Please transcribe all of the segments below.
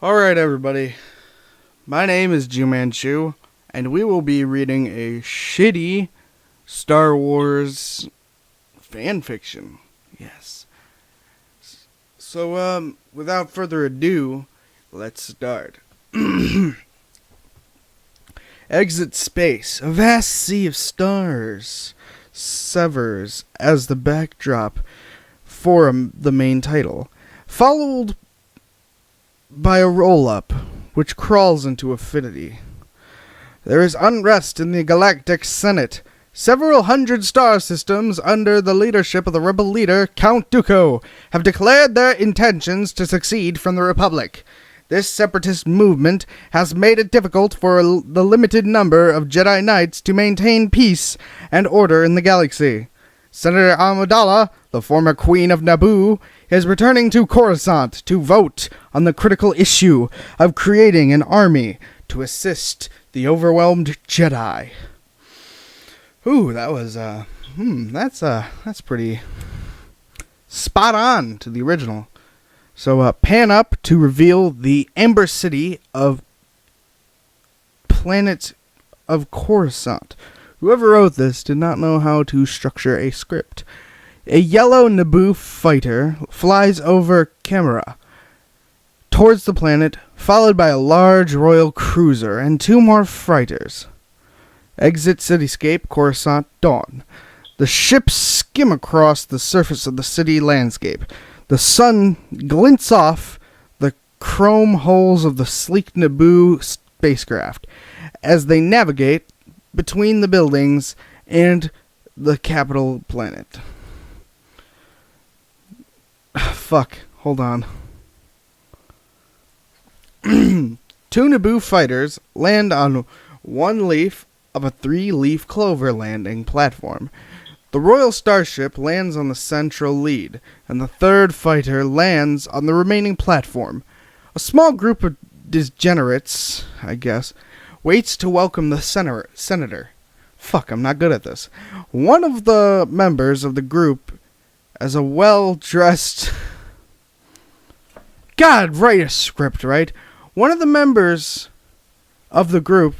Alright, everybody. My name is Ju Manchu, and we will be reading a shitty Star Wars fanfiction. Yes. So, without further ado, let's start. Exit space. A vast sea of stars severs as the backdrop for the main title, followed by a roll-up, which crawls into infinity. There is unrest in the Galactic Senate. Several hundred star systems under the leadership of the rebel leader, Count Dooku, have declared their intentions to secede from the Republic. This separatist movement has made it difficult for the limited number of Jedi Knights to maintain peace and order in the galaxy. Senator Amidala, the former Queen of Naboo, is returning to Coruscant to vote on the critical issue of creating an army to assist the overwhelmed Jedi. Ooh, that was, that's pretty spot on to the original. So, pan up to reveal the Amber City of planet of Coruscant. Whoever wrote this did not know how to structure a script. A yellow Naboo fighter flies over camera towards the planet, followed by a large royal cruiser and two more freighters. Exit cityscape, Coruscant, dawn. The ships skim across the surface of the city landscape. The sun glints off the chrome hulls of the sleek Naboo spacecraft as they navigate between the buildings and the capital planet. Fuck, hold on. Two Naboo fighters land on one leaf of a three-leaf clover landing platform. The Royal Starship lands on the central lead, and the third fighter lands on the remaining platform. A small group of degenerates, I guess, waits to welcome the senator. Fuck, I'm not good at this. One of the members of the group, as a well-dressed... God, write a script, right? One of the members of the group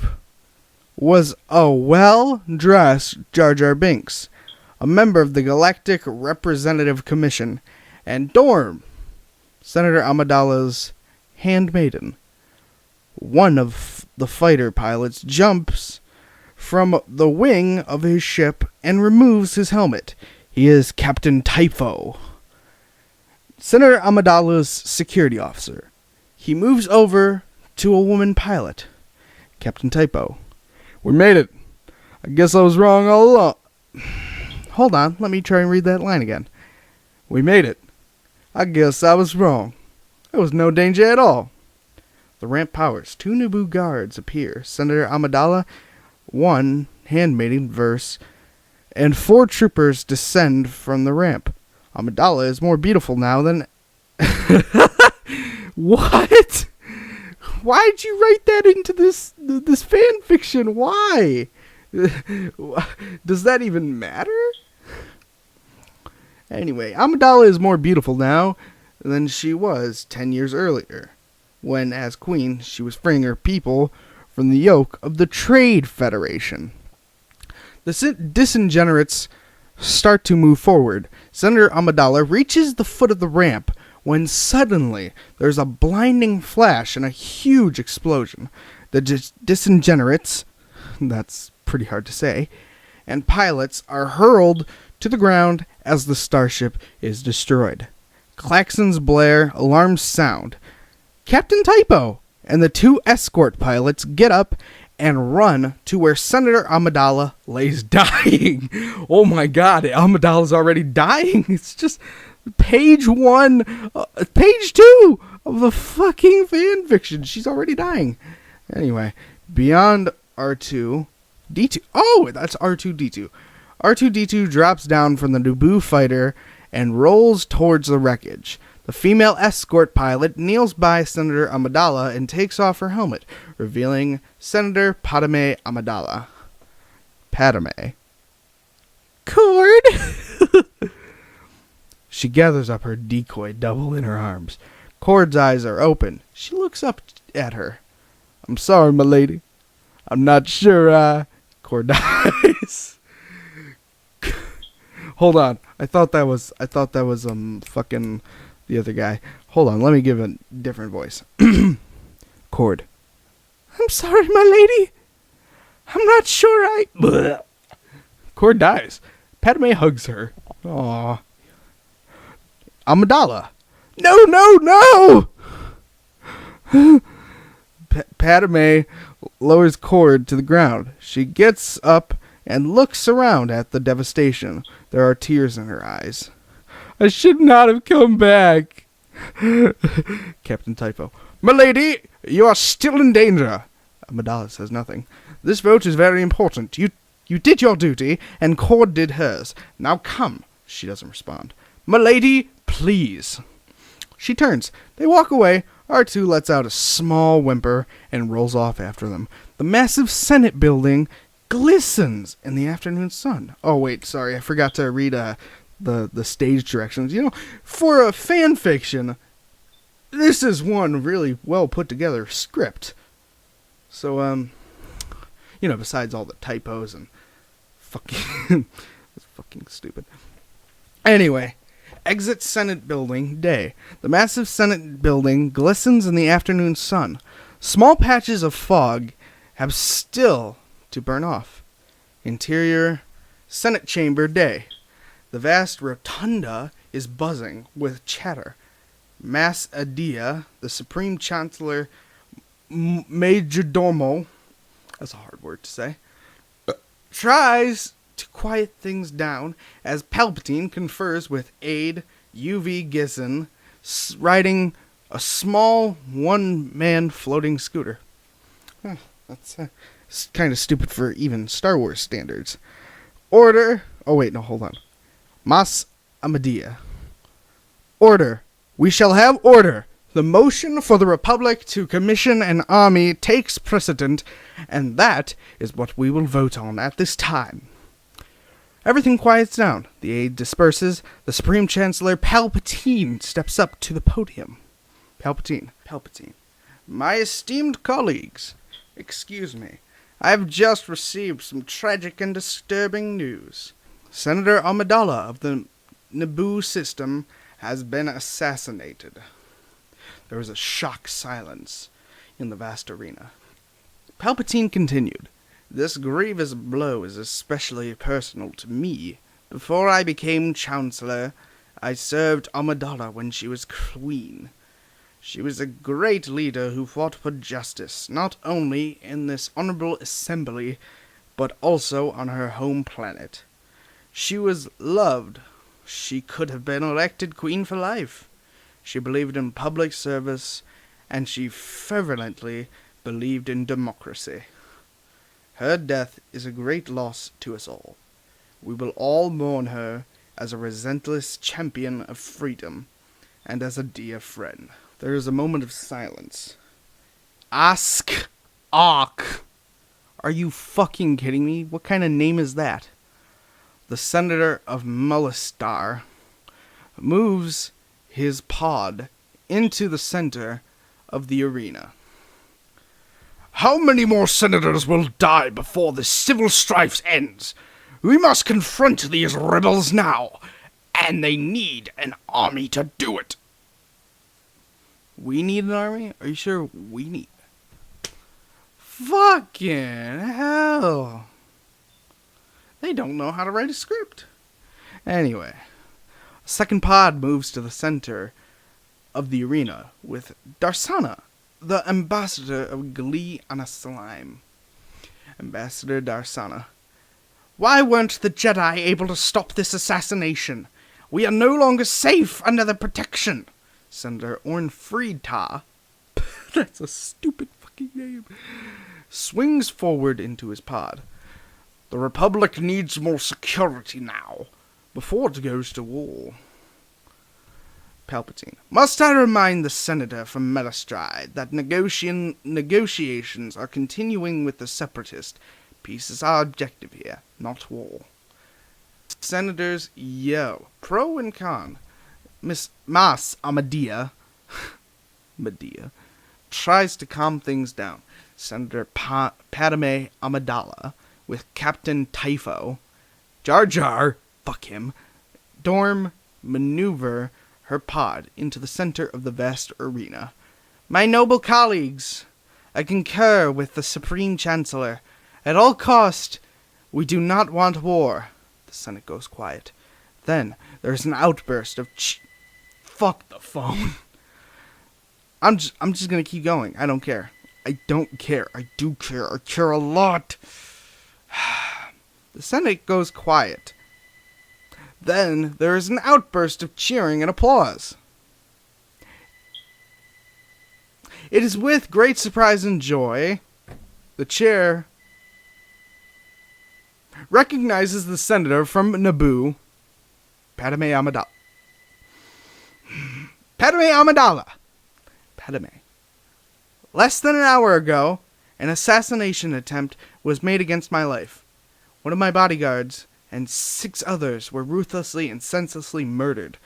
was a well-dressed Jar Jar Binks, a member of the Galactic Representative Commission, and Dorm, Senator Amidala's handmaiden. One of the fighter pilots jumps from the wing of his ship and removes his helmet. He is Captain Typho, Senator Amidala's security officer. He moves over to a woman pilot, Captain Typho. We made it. I guess I was wrong all along. Hold on, let me try and read that line again. We made it. I guess I was wrong. There was no danger at all. The ramp powers. Two Naboo guards appear. Senator Amidala, one handmaiden verse, and four troopers descend from the ramp. Amidala is more beautiful now than... What? Why'd you write that into this fan fiction? Why? Does that even matter? Anyway, Amidala is more beautiful now than she was 10 years earlier, when, as queen, she was freeing her people from the yoke of the Trade Federation. The disintegrates start to move forward. Senator Amidala reaches the foot of the ramp when suddenly there's a blinding flash and a huge explosion. The disintegrates, that's pretty hard to say, and pilots are hurled to the ground as the starship is destroyed. Klaxons blare, alarms sound. Captain Typho and the two escort pilots get up and run to where Senator Amidala lays dying. Oh my god, Amidala's already dying. It's just page 1, page 2 of the fucking fanfiction. She's already dying. Anyway, beyond R2-D2. Oh, that's R2-D2. R2-D2 drops down from the Naboo fighter and rolls towards the wreckage. The female escort pilot kneels by Senator Amidala and takes off her helmet, revealing Senator Padme Amidala. Padme. Cord! She gathers up her decoy double in her arms. Cord's eyes are open. She looks up at her. I'm sorry, milady. I'm not sure, Cord dies. Hold on. I thought that was, fucking the other guy. Hold on, let me give a different voice. Cord. I'm sorry, my lady. I'm not sure Blech. Cord dies. Padme hugs her. Aww. Amidala. No! Padme lowers Cord to the ground. She gets up and looks around at the devastation. There are tears in her eyes. I should not have come back. Captain Typho. Milady, you are still in danger. Amidala says nothing. This vote is very important. You did your duty, and Cord did hers. Now come. She doesn't respond. Milady, please. She turns. They walk away. R2 lets out a small whimper and rolls off after them. The massive Senate building glistens in the afternoon sun. Oh, wait, sorry. I forgot to read the stage directions. You know, for a fan fiction, this is one really well put together script. So, you know, besides all the typos and fucking... it's fucking stupid. Anyway... Exit Senate building, day. The massive Senate building glistens in the afternoon sun. Small patches of fog have still to burn off. Interior, Senate chamber, day. The vast rotunda is buzzing with chatter. Mas Adia, the Supreme Chancellor Majordomo, that's a hard word to say, tries to quiet things down as Palpatine confers with aide UV Gissen, riding a small one-man floating scooter. Huh, that's kind of stupid for even Star Wars standards. Order. Oh wait, no, hold on. Mas Amadia. Order. We shall have order. The motion for the Republic to commission an army takes precedent, and that is what we will vote on at this time. Everything quiets down. The aide disperses. The Supreme Chancellor Palpatine steps up to the podium. Palpatine. My esteemed colleagues, excuse me. I have just received some tragic and disturbing news. Senator Amidala of the Naboo system has been assassinated. There was a shocked silence in the vast arena. Palpatine continued. This grievous blow is especially personal to me. Before I became Chancellor, I served Amidala when she was Queen. She was a great leader who fought for justice, not only in this honorable assembly, but also on her home planet. She was loved. She could have been elected Queen for life. She believed in public service, and she fervently believed in democracy. Her death is a great loss to us all. We will all mourn her as a relentless champion of freedom and as a dear friend. There is a moment of silence. Ask Ark. Are you fucking kidding me? What kind of name is that? The Senator of Mullistar moves his pod into the center of the arena. How many more senators will die before this civil strife ends? We must confront these rebels now, and they need an army to do it. We need an army? Are you sure we need? Fucking hell. They don't know how to write a script. Anyway, a second pod moves to the center of the arena with Darsana, the ambassador of Glee Anasalim. Ambassador Darsana. Why weren't the Jedi able to stop this assassination? We are no longer safe under their protection. Senator Orn Friedta, that's a stupid fucking name, swings forward into his pod. The Republic needs more security now, before it goes to war. Palpatine. Must I remind the senator from Melistride that negotiations are continuing with the Separatist. Peace is our objective here, not war. Senators, yo. Pro and con. Mas Amadia. Medea, tries to calm things down. Senator Padme Amidala, with Captain Typho, Jar Jar, fuck him, Dorm maneuver her pod into the center of the vast arena. My noble colleagues, I concur with the Supreme Chancellor. At all cost, we do not want war. The Senate goes quiet. Then there is an outburst of fuck the phone. I'm just gonna keep going. I don't care. I don't care. I do care. I care a lot. The Senate goes quiet. Then there is an outburst of cheering and applause. It is with great surprise and joy the chair recognizes the senator from Naboo, Padme Amidala. Padme Amidala. Padme. Less than an hour ago, an assassination attempt was made against my life. One of my bodyguards and 6 others were ruthlessly and senselessly murdered.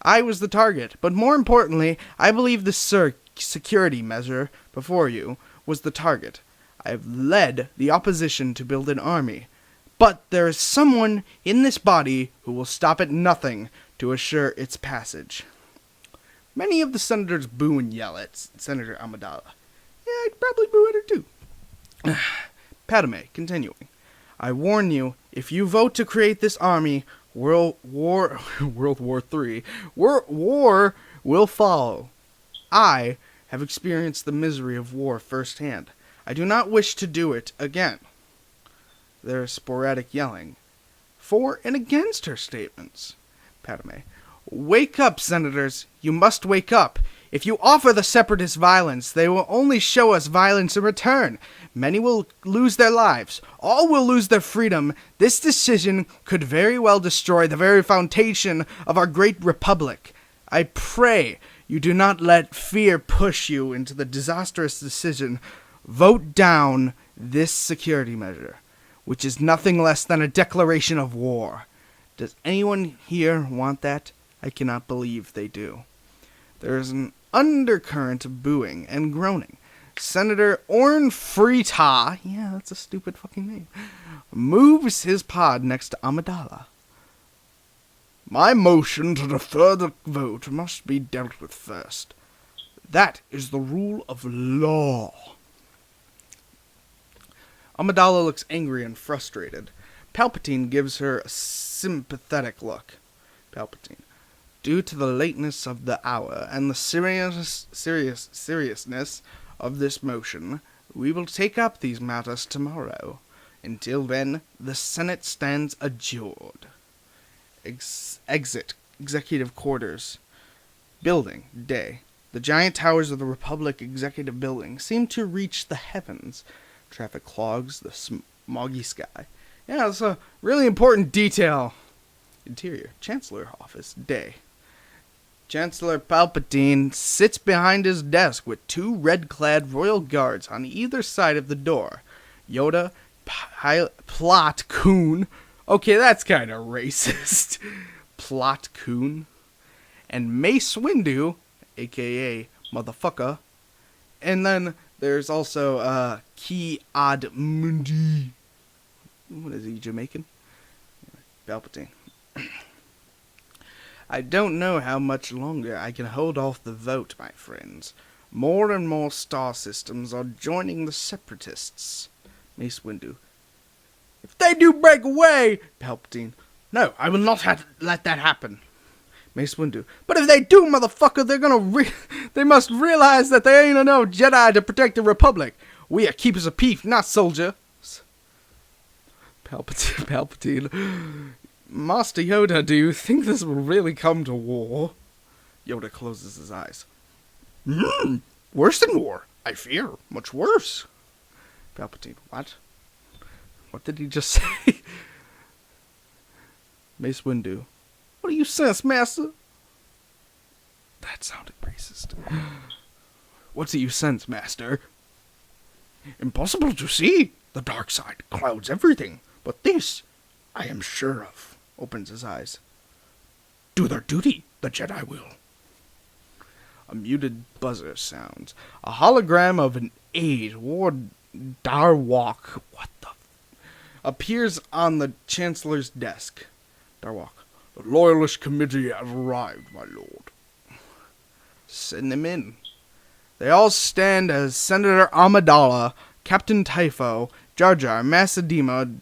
I was the target, but more importantly, I believe the security measure before you was the target. I have led the opposition to build an army, but there is someone in this body who will stop at nothing to assure its passage. Many of the senators boo and yell at Senator Amidala. Yeah, I'd probably boo at her too. Padme, continuing. I warn you, if you vote to create this army, World War III, war will follow. I have experienced the misery of war firsthand. I do not wish to do it again. There is sporadic yelling. For and against her statements. Padme. Wake up, senators. You must wake up. If you offer the separatists violence, they will only show us violence in return. Many will lose their lives. All will lose their freedom. This decision could very well destroy the very foundation of our great republic. I pray you do not let fear push you into the disastrous decision. Vote down this security measure, which is nothing less than a declaration of war. Does anyone here want that? I cannot believe they do. There is an undercurrent of booing and groaning. Senator Orn Frita, yeah, that's a stupid fucking name, moves his pod next to Amidala. My motion to defer the vote must be dealt with first. That is the rule of law. Amidala looks angry and frustrated. Palpatine gives her a sympathetic look. Palpatine. Due to the lateness of the hour and the seriousness of this motion, we will take up these matters tomorrow. Until then, the Senate stands adjourned. Exit. Executive quarters. Building. Day. The giant towers of the Republic Executive Building seem to reach the heavens. Traffic clogs the smoggy sky. Yeah, that's a really important detail. Interior. Chancellor office. Day. Chancellor Palpatine sits behind his desk with 2 red-clad royal guards on either side of the door. Yoda, Plot Koon. Okay, that's kind of racist. Plot Koon. And Mace Windu, a.k.a. Motherfucker. And then there's also Ki-Adi-Mundi. What is he, Jamaican? Palpatine. I don't know how much longer I can hold off the vote, my friends. More and more star systems are joining the separatists. Mace Windu. If they do break away! Palpatine. No, I will not let that happen. Mace Windu. But if they do, motherfucker, they must realize that there ain't enough Jedi to protect the Republic. We are keepers of peace, not soldiers. Palpatine. Master Yoda, do you think this will really come to war? Yoda closes his eyes. Worse than war, I fear. Much worse. Palpatine. What? What did he just say? Mace Windu. What do you sense, Master? That sounded racist. What do you sense, Master? Impossible to see. The dark side clouds everything. But this, I am sure of. Opens his eyes. Do their duty, the Jedi will. A muted buzzer sounds. A hologram of an aide, Ward Darwalk, appears on the Chancellor's desk. Darwalk. The Loyalist Committee has arrived, my lord. Send them in. They all stand as Senator Amidala, Captain Typho, Jar Jar, Masadima,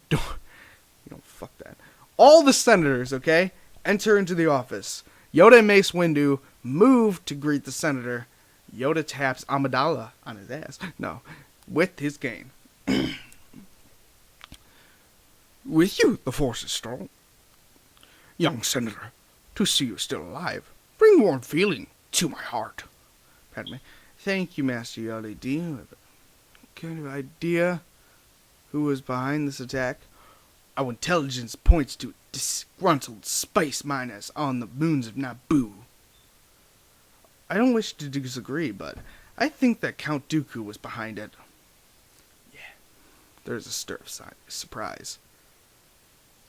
fuck that. All the senators, okay, enter into the office. Yoda and Mace Windu move to greet the senator. Yoda taps Amidala on his ass. No, with his cane. With you, the force is strong. Young senator, to see you still alive, bring warm feeling to my heart. Padme. Thank you, Master Yoda. Do you have a kind of idea who was behind this attack? Our intelligence points to disgruntled spice miners on the moons of Naboo. I don't wish to disagree, but I think that Count Dooku was behind it. Yeah, there's a stir of surprise.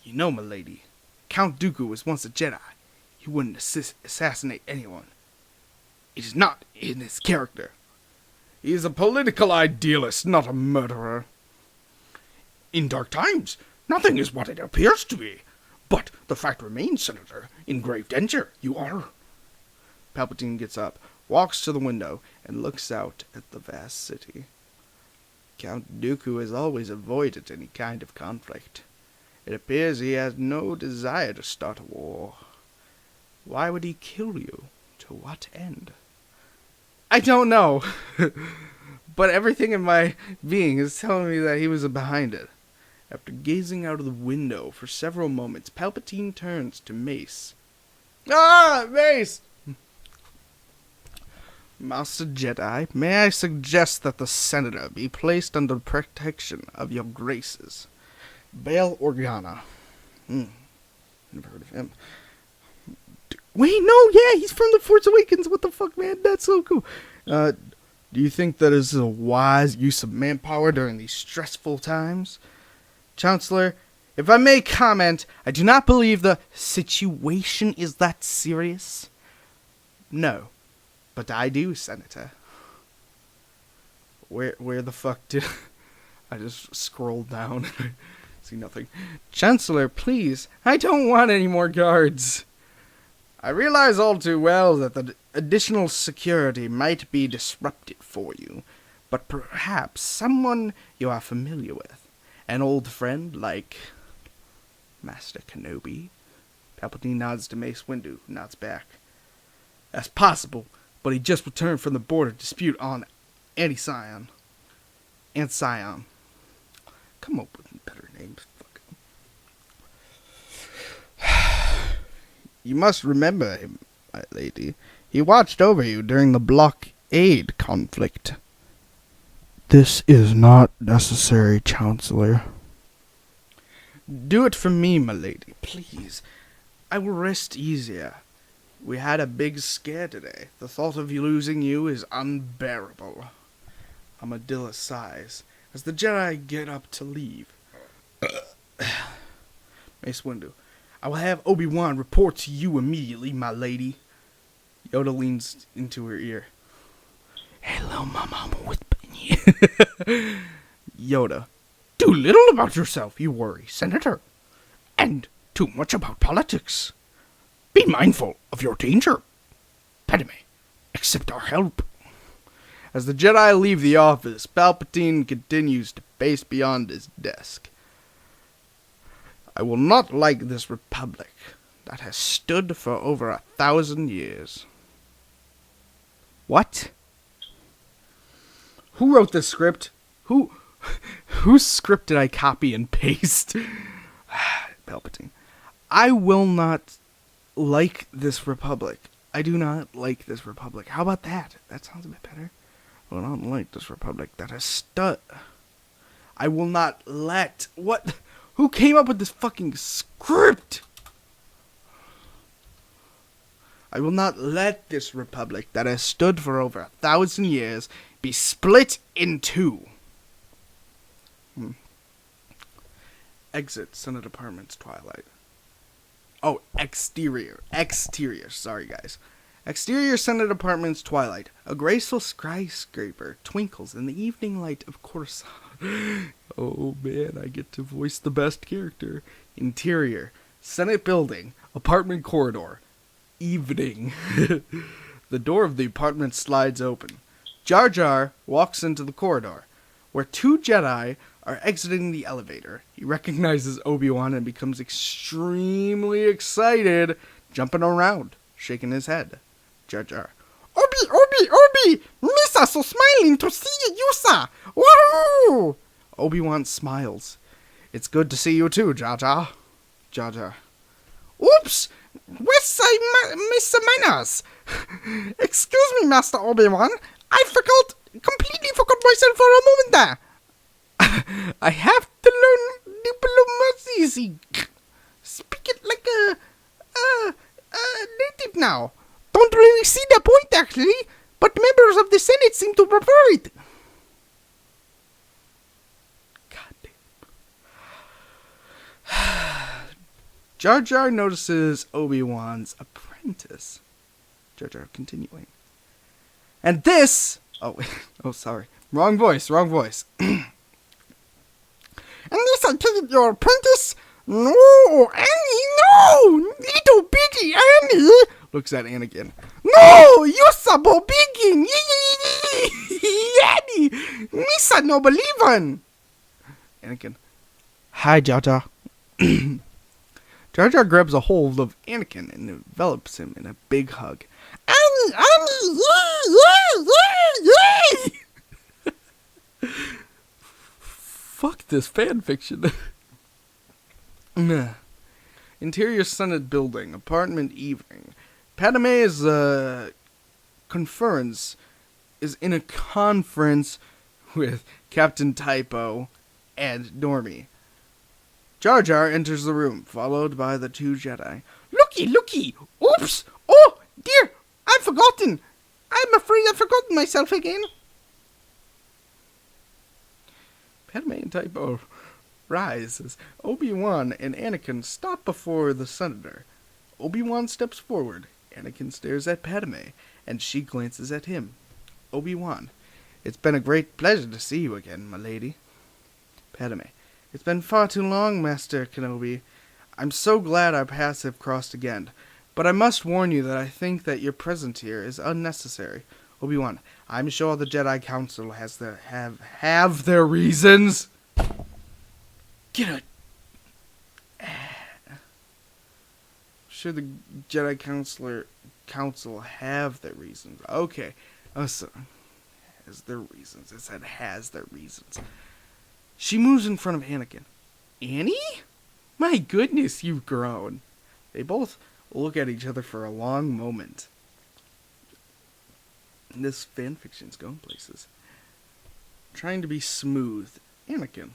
You know, milady, Count Dooku was once a Jedi. He wouldn't assassinate anyone. It is not in his character. He is a political idealist, not a murderer. In dark times, nothing is what it appears to be. But the fact remains, Senator, in grave danger you are. Palpatine gets up, walks to the window, and looks out at the vast city. Count Dooku has always avoided any kind of conflict. It appears he has no desire to start a war. Why would he kill you? To what end? I don't know. But everything in my being is telling me that he was behind it. After gazing out of the window for several moments, Palpatine turns to Mace. Ah, Mace! Master Jedi, may I suggest that the Senator be placed under the protection of your graces? Bail Organa. Never heard of him. Wait, no, yeah, he's from The Force Awakens. What the fuck, man? That's so cool. Do you think that is a wise use of manpower during these stressful times? Chancellor, if I may comment, I do not believe the situation is that serious. No, but I do, Senator. Where the fuck did... I just scrolled down. See nothing. Chancellor, please, I don't want any more guards. I realize all too well that the additional security might be disruptive for you, but perhaps someone you are familiar with. An old friend like Master Kenobi. Palpatine nods to Mace Windu, who nods back. That's possible, but he just returned from the border dispute on Anti-Sion. And Sion. Come up with better names. Fuck. You must remember him, my lady. He watched over you during the blockade conflict. This is not necessary, Chancellor. Do it for me, my lady, please. I will rest easier. We had a big scare today. The thought of losing you is unbearable. Amidala sighs as the Jedi get up to leave. Mace Windu. I will have Obi-Wan report to you immediately, my lady. Yoda leans into her ear. Hello, my mama whispering you. Yoda. Too little about yourself, you worry, Senator. And too much about politics. Be mindful of your danger. Padme, accept our help. As the Jedi leave the office, Palpatine continues to pace beyond his desk. I will not like this republic that has stood for over 1,000 years. What? Who wrote this script? Whose script did I copy and paste? Palpatine. I will not like this republic. I do not like this republic. How about that? That sounds a bit better. I will not like this republic that has stood. I will not let... What? Who came up with this fucking script? I will not let this republic that has stood for over 1,000 years be split in two. Exit Senate Apartments, Twilight. Oh, exterior. Sorry, guys. Exterior Senate Apartments twilight. A graceful skyscraper twinkles in the evening light of Coruscant. Oh man, I get to voice the best character. Interior Senate building. Apartment corridor. Evening. The door of the apartment slides open. Jar Jar walks into the corridor, where two Jedi are exiting the elevator. He recognizes Obi-Wan and becomes extremely excited, jumping around, shaking his head. Jar Jar. Obi! Misa so smiling to see you, sir! Woohoo! Obi-Wan smiles. It's good to see you too, Jar Jar. Jar Jar. Oops! Where's Mr. Manners? Excuse me, Master Obi-Wan. I completely forgot myself for a moment there. I have to learn diplomacy. Speak it like a native now. Don't really see the point, actually, but members of the Senate seem to prefer it. God damn. Jar Jar notices Obi-Wan's apprentice. Jar Jar continuing. And this... Oh, sorry. Wrong voice. And this, I take it, your apprentice? No, Annie, no! Little bitty Annie! Looks at Anakin. No! You sabo biggin! Annie! Misa no believan! Anakin. Hi, Jar Jar. Jar Jar grabs a hold of Anakin and envelops him in a big hug. Annie! Yay! Fuck this fan fiction. Interior Senate building, apartment evening. Padme is in a conference with Captain Typo and Normie. Jar Jar enters the room, followed by the two Jedi. Looky! Oops! Oh, dear! I've forgotten! I'm afraid I've forgotten myself again. Padme and Typo rise as Obi-Wan and Anakin stop before the senator. Obi-Wan steps forward. Anakin stares at Padme, and she glances at him. Obi-Wan. It's been a great pleasure to see you again, my lady. Padme. It's been far too long, Master Kenobi. I'm so glad our paths have crossed again, but I must warn you that I think that your presence here is unnecessary. Obi-Wan, I'm sure the Jedi Council has have their reasons. Get it. Sure, the Jedi Council have their reasons. Okay. Oh, so has their reasons. It said has their reasons. She moves in front of Anakin. Annie? My goodness, you've grown. They both look at each other for a long moment. This fanfiction's going places. Trying to be smooth. Anakin.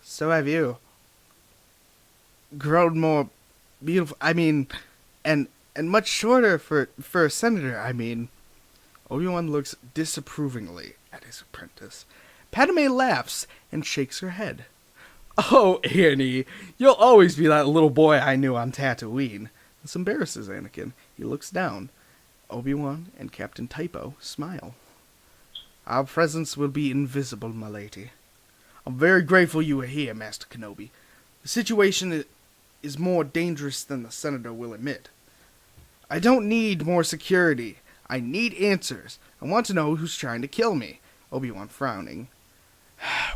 So have you. Grown more beautiful. I mean, and much shorter for a senator, I mean. Obi-Wan looks disapprovingly at his apprentice. Padme laughs and shakes her head. Oh, Annie, you'll always be that little boy I knew on Tatooine. This embarrasses Anakin. He looks down. Obi-Wan and Captain Typo smile. Our presence will be invisible, my lady. I'm very grateful you are here, Master Kenobi. The situation is more dangerous than the Senator will admit. I don't need more security. I need answers. I want to know who's trying to kill me. Obi-Wan frowning.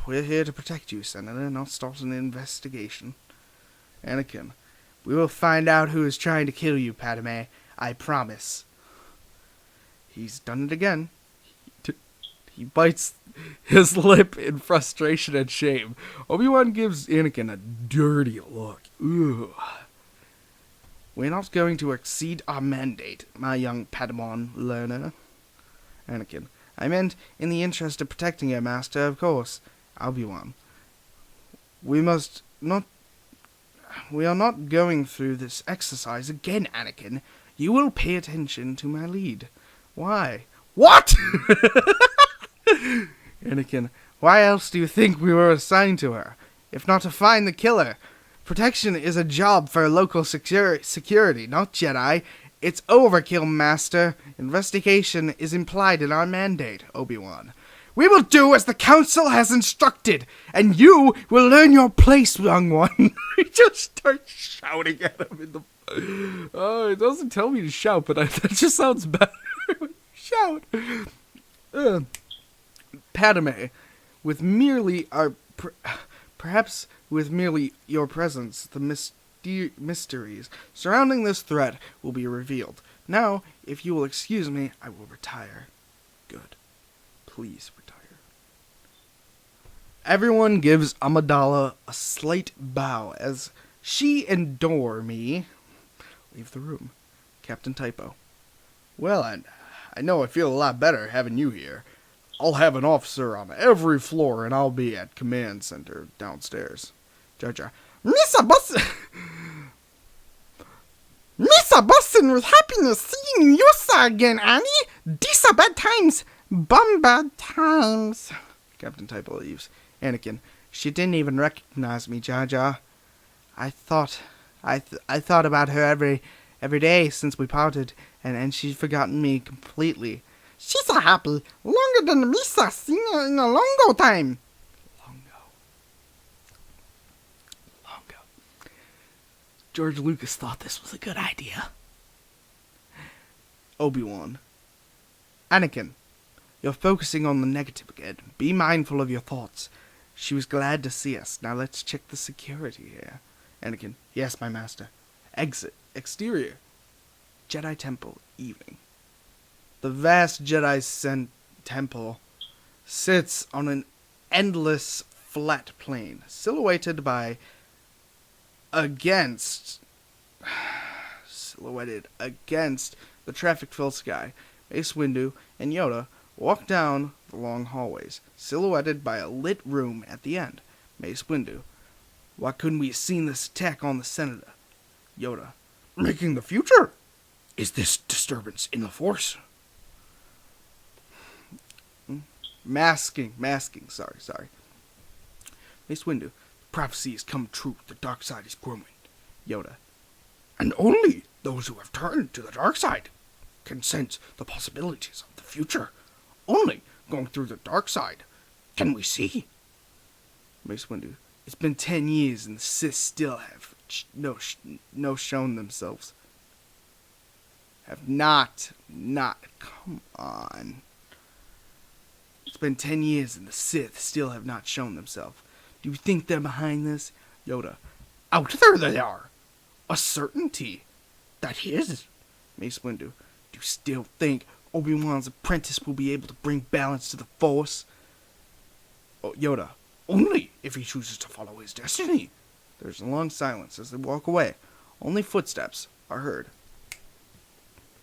We're here to protect you, Senator, not start an investigation. Anakin. We will find out who is trying to kill you, Padme. I promise. He's done it again. He bites his lip in frustration and shame. Obi-Wan gives Anakin a dirty look. Ooh. We're not going to exceed our mandate, my young Padawan learner. Anakin. I meant in the interest of protecting your master, of course. Obi-Wan. We are not going through this exercise again, Anakin. You will pay attention to my lead. Why? What? Anakin. Why else do you think we were assigned to her? If not to find the killer. Protection is a job for local security, not Jedi. It's overkill, Master. Investigation is implied in our mandate, Obi-Wan. We will do as the Council has instructed, and you will learn your place, young one. He just starts shouting at him in the... Oh, it doesn't tell me to shout, but that just sounds better. Shout. Padme, with merely our... perhaps with merely your presence, the mysteries surrounding this threat will be revealed. Now, if you will excuse me, I will retire. Good. Please retire. Everyone gives Amidala a slight bow as she and Dormy leave the room. Captain Typo. Well, I know I feel a lot better having you here. I'll have an officer on every floor, and I'll be at command center downstairs. Jar Jar. Missa Bussin with happiness seeing you again, Annie. These are bad times. Bad times. Captain Typo leaves. Anakin. She didn't even recognize me, Jar Jar. I thought about her every day since we parted, and she's forgotten me completely. She's so happy. Longer than Misa seen her in a longo time. Longo. George Lucas thought this was a good idea. Obi-Wan. Anakin, you're focusing on the negative again. Be mindful of your thoughts. She was glad to see us. Now let's check the security here. Anakin. Yes, my master. Exit. Exterior. Jedi Temple. Evening. The vast Jedi temple sits on an endless flat plain, silhouetted against the traffic-filled sky. Mace Windu and Yoda walk down the long hallways, silhouetted by a lit room at the end. Mace Windu. Why couldn't we have seen this attack on the Senator? Yoda. Making the future? Is this disturbance in the Force? Masking, sorry. Mace Windu. Prophecy has come true. The dark side is growing. Yoda. And only those who have turned to the dark side can sense the possibilities of the future. Only going through the dark side can we see. Mace Windu. It's been 10 years and the Sith still have no shown themselves. Have not, come on. It's been 10 years and the Sith still have not shown themselves. Do you think they're behind this? Yoda. Out there they are. A certainty. That is. Mace Windu. Do you still think Obi-Wan's apprentice will be able to bring balance to the Force? Oh, Yoda. Only if he chooses to follow his destiny. There's a long silence as they walk away. Only footsteps are heard.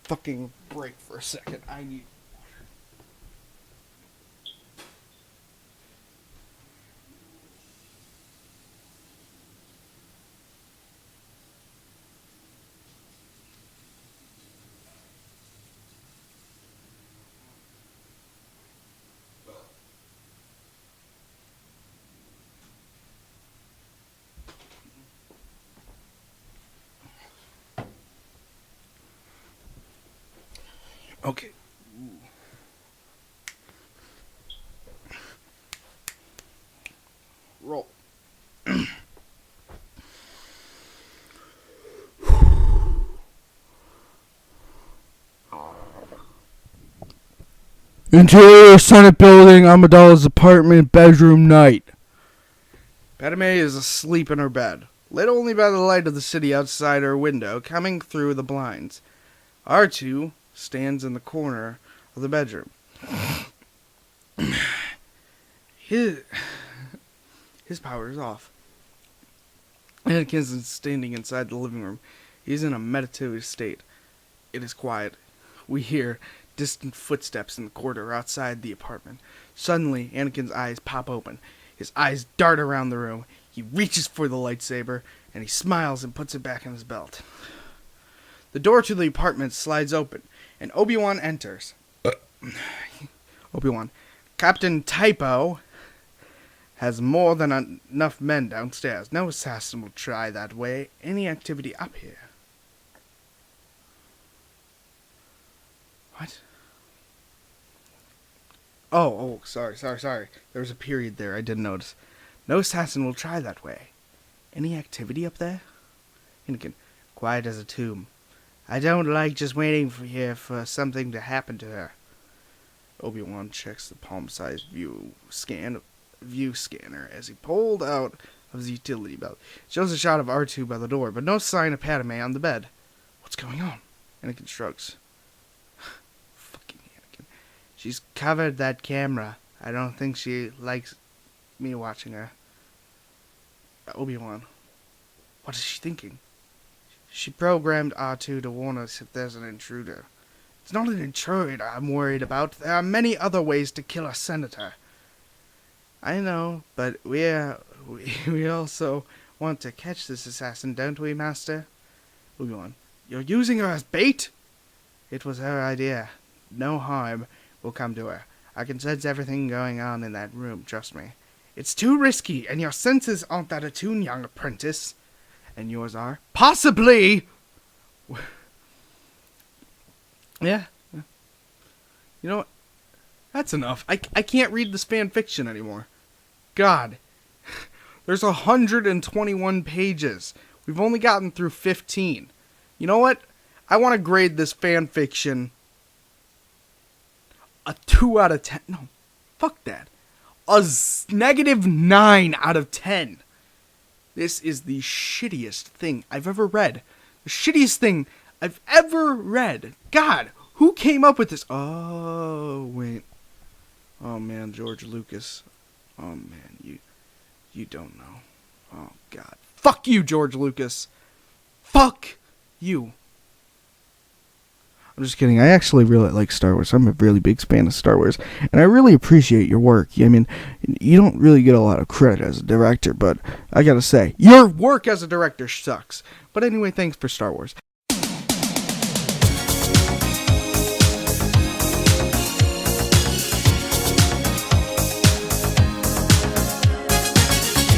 Fucking break for a second. I need... Okay. Roll. Interior Senate building, Amidala's apartment, bedroom, night. Padme is asleep in her bed, lit only by the light of the city outside her window, coming through the blinds. R2 stands in the corner of the bedroom. His power is off. Anakin is standing inside the living room. He's in a meditative state. It is quiet. We hear distant footsteps in the corridor outside the apartment. Suddenly, Anakin's eyes pop open. His eyes dart around the room. He reaches for the lightsaber, and he smiles and puts it back in his belt. The door to the apartment slides open, and Obi-Wan enters. Obi-Wan. Captain Typo has more than enough men downstairs. No assassin will try that way. Any activity up here? What? Oh, sorry. There was a period there I didn't notice. No assassin will try that way. Any activity up there? Anakin, quiet as a tomb. I don't like just waiting for something to happen to her. Obi-Wan checks the palm-sized view scanner as he pulled out of his utility belt. Shows a shot of R2 by the door, but no sign of Padme on the bed. What's going on? Anakin shrugs. Fucking Anakin. She's covered that camera. I don't think she likes me watching her. Obi-Wan. What is she thinking? She programmed R2 to warn us if there's an intruder. It's not an intruder I'm worried about. There are many other ways to kill a senator. I know, but we also want to catch this assassin, don't we, Master? Obi-Wan. You're using her as bait? It was her idea. No harm will come to her. I can sense everything going on in that room, trust me. It's too risky, and your senses aren't that attuned, young apprentice. And yours are? Possibly! Yeah. You know what? That's enough. I can't read this fan fiction anymore. God. There's 121 pages. We've only gotten through 15. You know what? I want to grade this fan fiction a 2 out of 10. No, fuck that. A -9 out of 10. This is the shittiest thing I've ever read. The shittiest thing I've ever read. God, who came up with this? Oh, wait. Oh, man, George Lucas. Oh, man, you don't know. Oh, God. Fuck you, George Lucas. Fuck you. I'm just kidding. I actually really like Star Wars. I'm a really big fan of Star Wars, and I really appreciate your work. I mean, you don't really get a lot of credit as a director, but I gotta say, your work as a director sucks. But anyway, thanks for Star Wars.